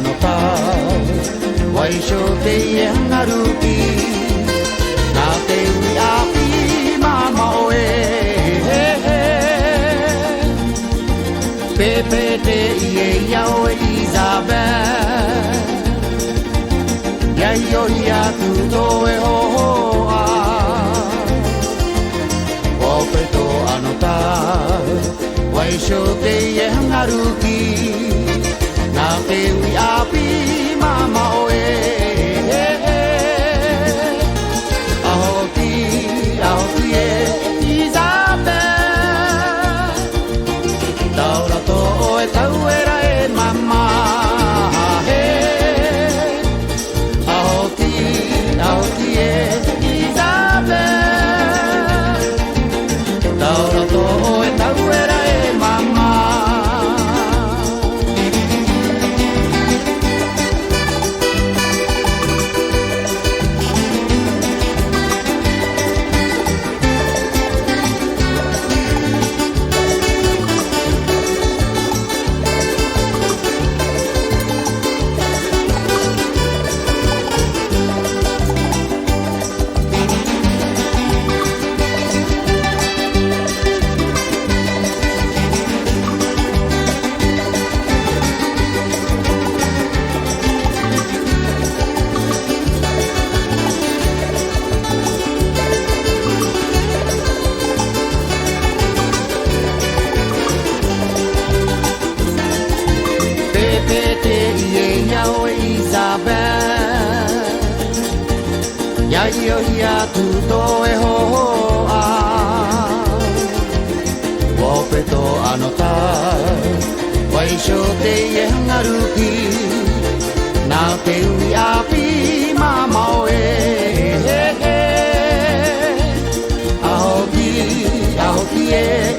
anota wai sho te hangaruki na te ui api mama oe pepe te ie iao e Isabel yai o ia tu to e hoa o peto anota wai sho te hangaruki na te ui api mama oe ahoki e Isabel taura to oe tauera e mama he ahoki e Isabel taura to oe tauera e mama Yai o ia tu to e hoa Wopeto anota Wai sho te e hangaruki Na te ui api mama oe Ahoki e